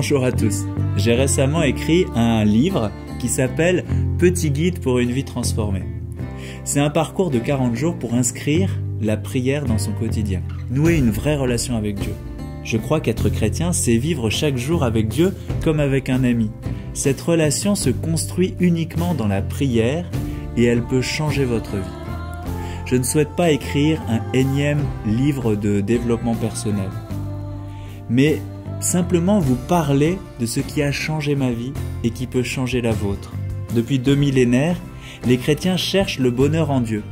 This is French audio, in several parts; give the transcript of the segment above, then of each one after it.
Bonjour à tous. J'ai récemment écrit un livre qui s'appelle « Petit guide pour une vie transformée ». C'est un parcours de 40 jours pour inscrire la prière dans son quotidien, nouer une vraie relation avec Dieu. Je crois qu'être chrétien, c'est vivre chaque jour avec Dieu comme avec un ami. Cette relation se construit uniquement dans la prière et elle peut changer votre vie. Je ne souhaite pas écrire un énième livre de développement personnel, mais simplement vous parler de ce qui a changé ma vie et qui peut changer la vôtre. Depuis 2 millénaires, les chrétiens cherchent le bonheur en Dieu.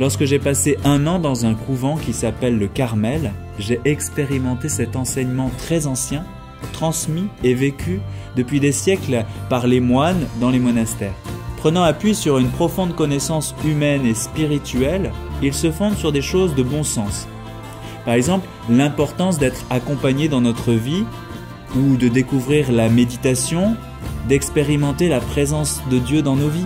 Lorsque j'ai passé 1 an dans un couvent qui s'appelle le Carmel, j'ai expérimenté cet enseignement très ancien, transmis et vécu depuis des siècles par les moines dans les monastères. Prenant appui sur une profonde connaissance humaine et spirituelle, ils se fondent sur des choses de bon sens. Par exemple, l'importance d'être accompagné dans notre vie, ou de découvrir la méditation, d'expérimenter la présence de Dieu dans nos vies.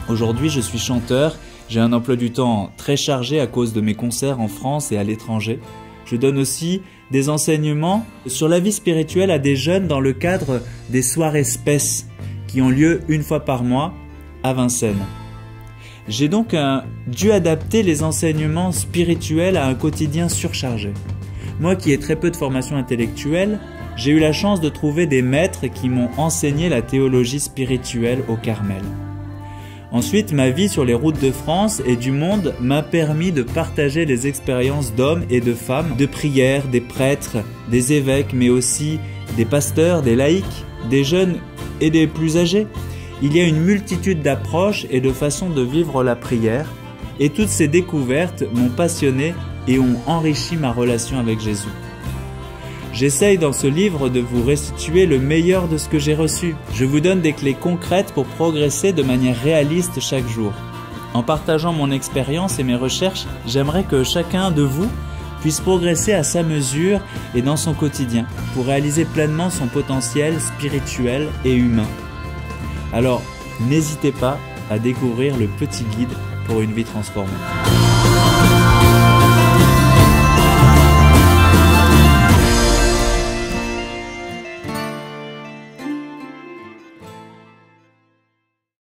Aujourd'hui, je suis chanteur, j'ai un emploi du temps très chargé à cause de mes concerts en France et à l'étranger. Je donne aussi des enseignements sur la vie spirituelle à des jeunes dans le cadre des soirées SPES qui ont lieu 1 fois par mois à Vincennes. J'ai donc dû adapter les enseignements spirituels à un quotidien surchargé. Moi qui ai très peu de formation intellectuelle, j'ai eu la chance de trouver des maîtres qui m'ont enseigné la théologie spirituelle au Carmel. Ensuite, ma vie sur les routes de France et du monde m'a permis de partager les expériences d'hommes et de femmes, de prières, des prêtres, des évêques, mais aussi des pasteurs, des laïcs, des jeunes et des plus âgés. Il y a une multitude d'approches et de façons de vivre la prière, et toutes ces découvertes m'ont passionné et ont enrichi ma relation avec Jésus. J'essaye dans ce livre de vous restituer le meilleur de ce que j'ai reçu. Je vous donne des clés concrètes pour progresser de manière réaliste chaque jour. En partageant mon expérience et mes recherches, j'aimerais que chacun de vous puisse progresser à sa mesure et dans son quotidien pour réaliser pleinement son potentiel spirituel et humain. Alors, n'hésitez pas à découvrir le petit guide pour une vie transformée.